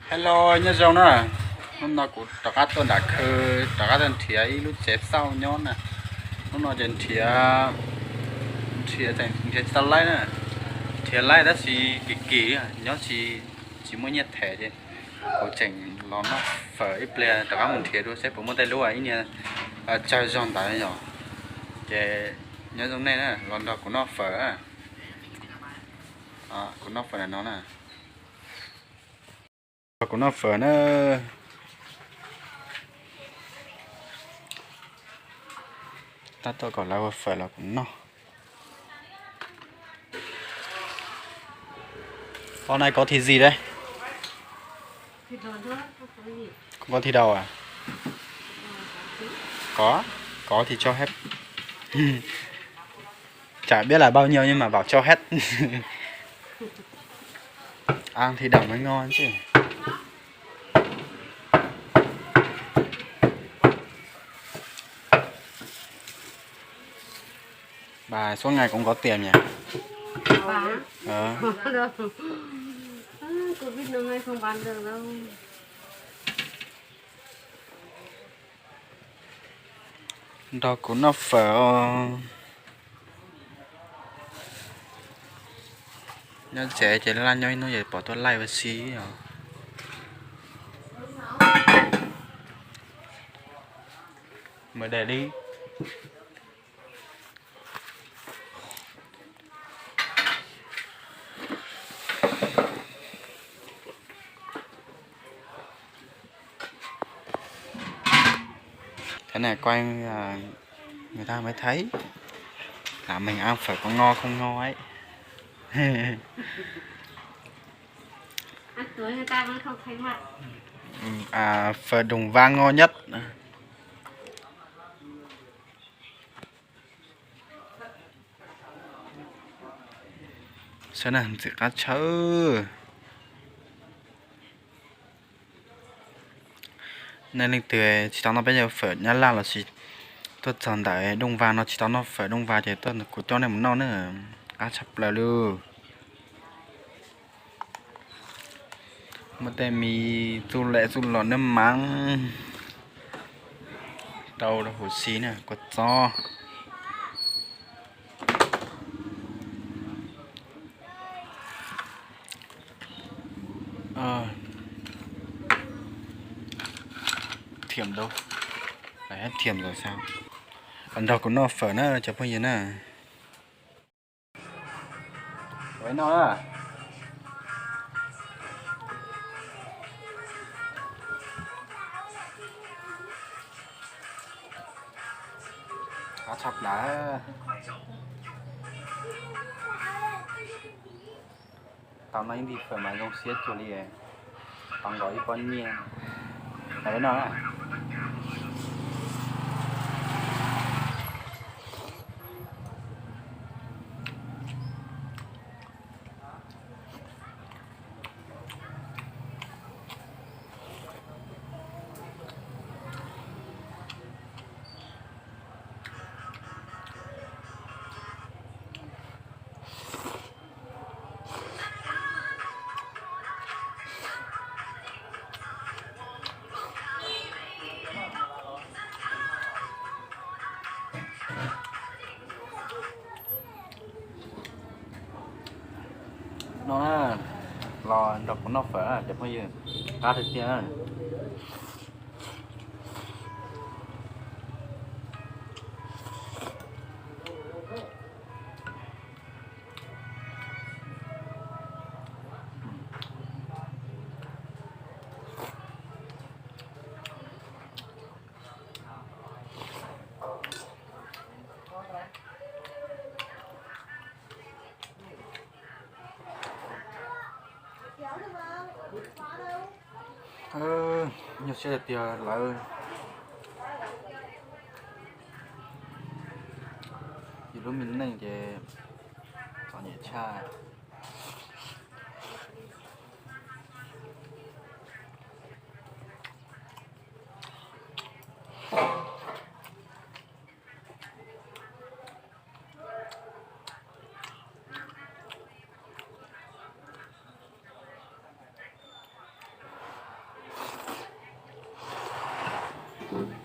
Hello nhớ rồng nè, hôm nào cũng tất cả tuần đã khơi tất cả tuần thiệt lúc xếp sau nhau nè, hôm nào trên thiệt thiệt thành thiệt sao lại nè, thiệt lại đó chỉ kỳ à, nhớ chỉ mới nhét thẻ chứ, có chỉnh nó phở ít lẹ tất cả mình thiệt luôn xếp của mình tay lúa ấy nè, chơi giòn tại nhỏ, chứ nhớ giống này nè, lon đó của nó phở à, của nó phở là nó nè, của nó phở nó ta tôi còn là phở là cũng nó. Con này có thịt gì đây? Thịt lợn thôi, không có gì. Không có thịt đầu à? Có, có thì cho hết. Chả biết là bao nhiêu nhưng mà bảo cho hết. Ăn thì đầu mới ngon chứ. Bà suốt ngày cũng có tiền nhỉ? Bán. Ờ. Covid năm nay không bán được đâu. Đó cũng nó phở. Nó trẻ trẻ lan nhau nó vậy bỏ tôi like và xí rồi. Mới để đi. Cái này quay người ta mới thấy là mình ăn phở có ngon không ngon ấy. Ăn tối người ta vẫn không thấy mặt. Phở Đồng Vang ngon nhất. Sao này sự cá chớ nên linh từ chỉ tao nó bây giờ phở nhá là chỉ tôi chọn tại Đông Vang nó chỉ tao nó phở Đông Vang thì tôi của cho này muốn non nữa cá chập là luôn mà tem mì du lọ nước mắm đầu là hồ xí nè có cho thiểm đâu phải hết thiểm rồi sao còn đâu cũng nó phở nó chả bao giờ nè vậy nó à cá chập lá tao nói đi phở mà không xiết cho đi tao gọi con nhiên đấy nó à nó lò đọc của nó phở đẹp bao giờ cá thịt kia nhiều xe đẹp tiền lại ơi thì lúc mình này thì có nhẹ cha เ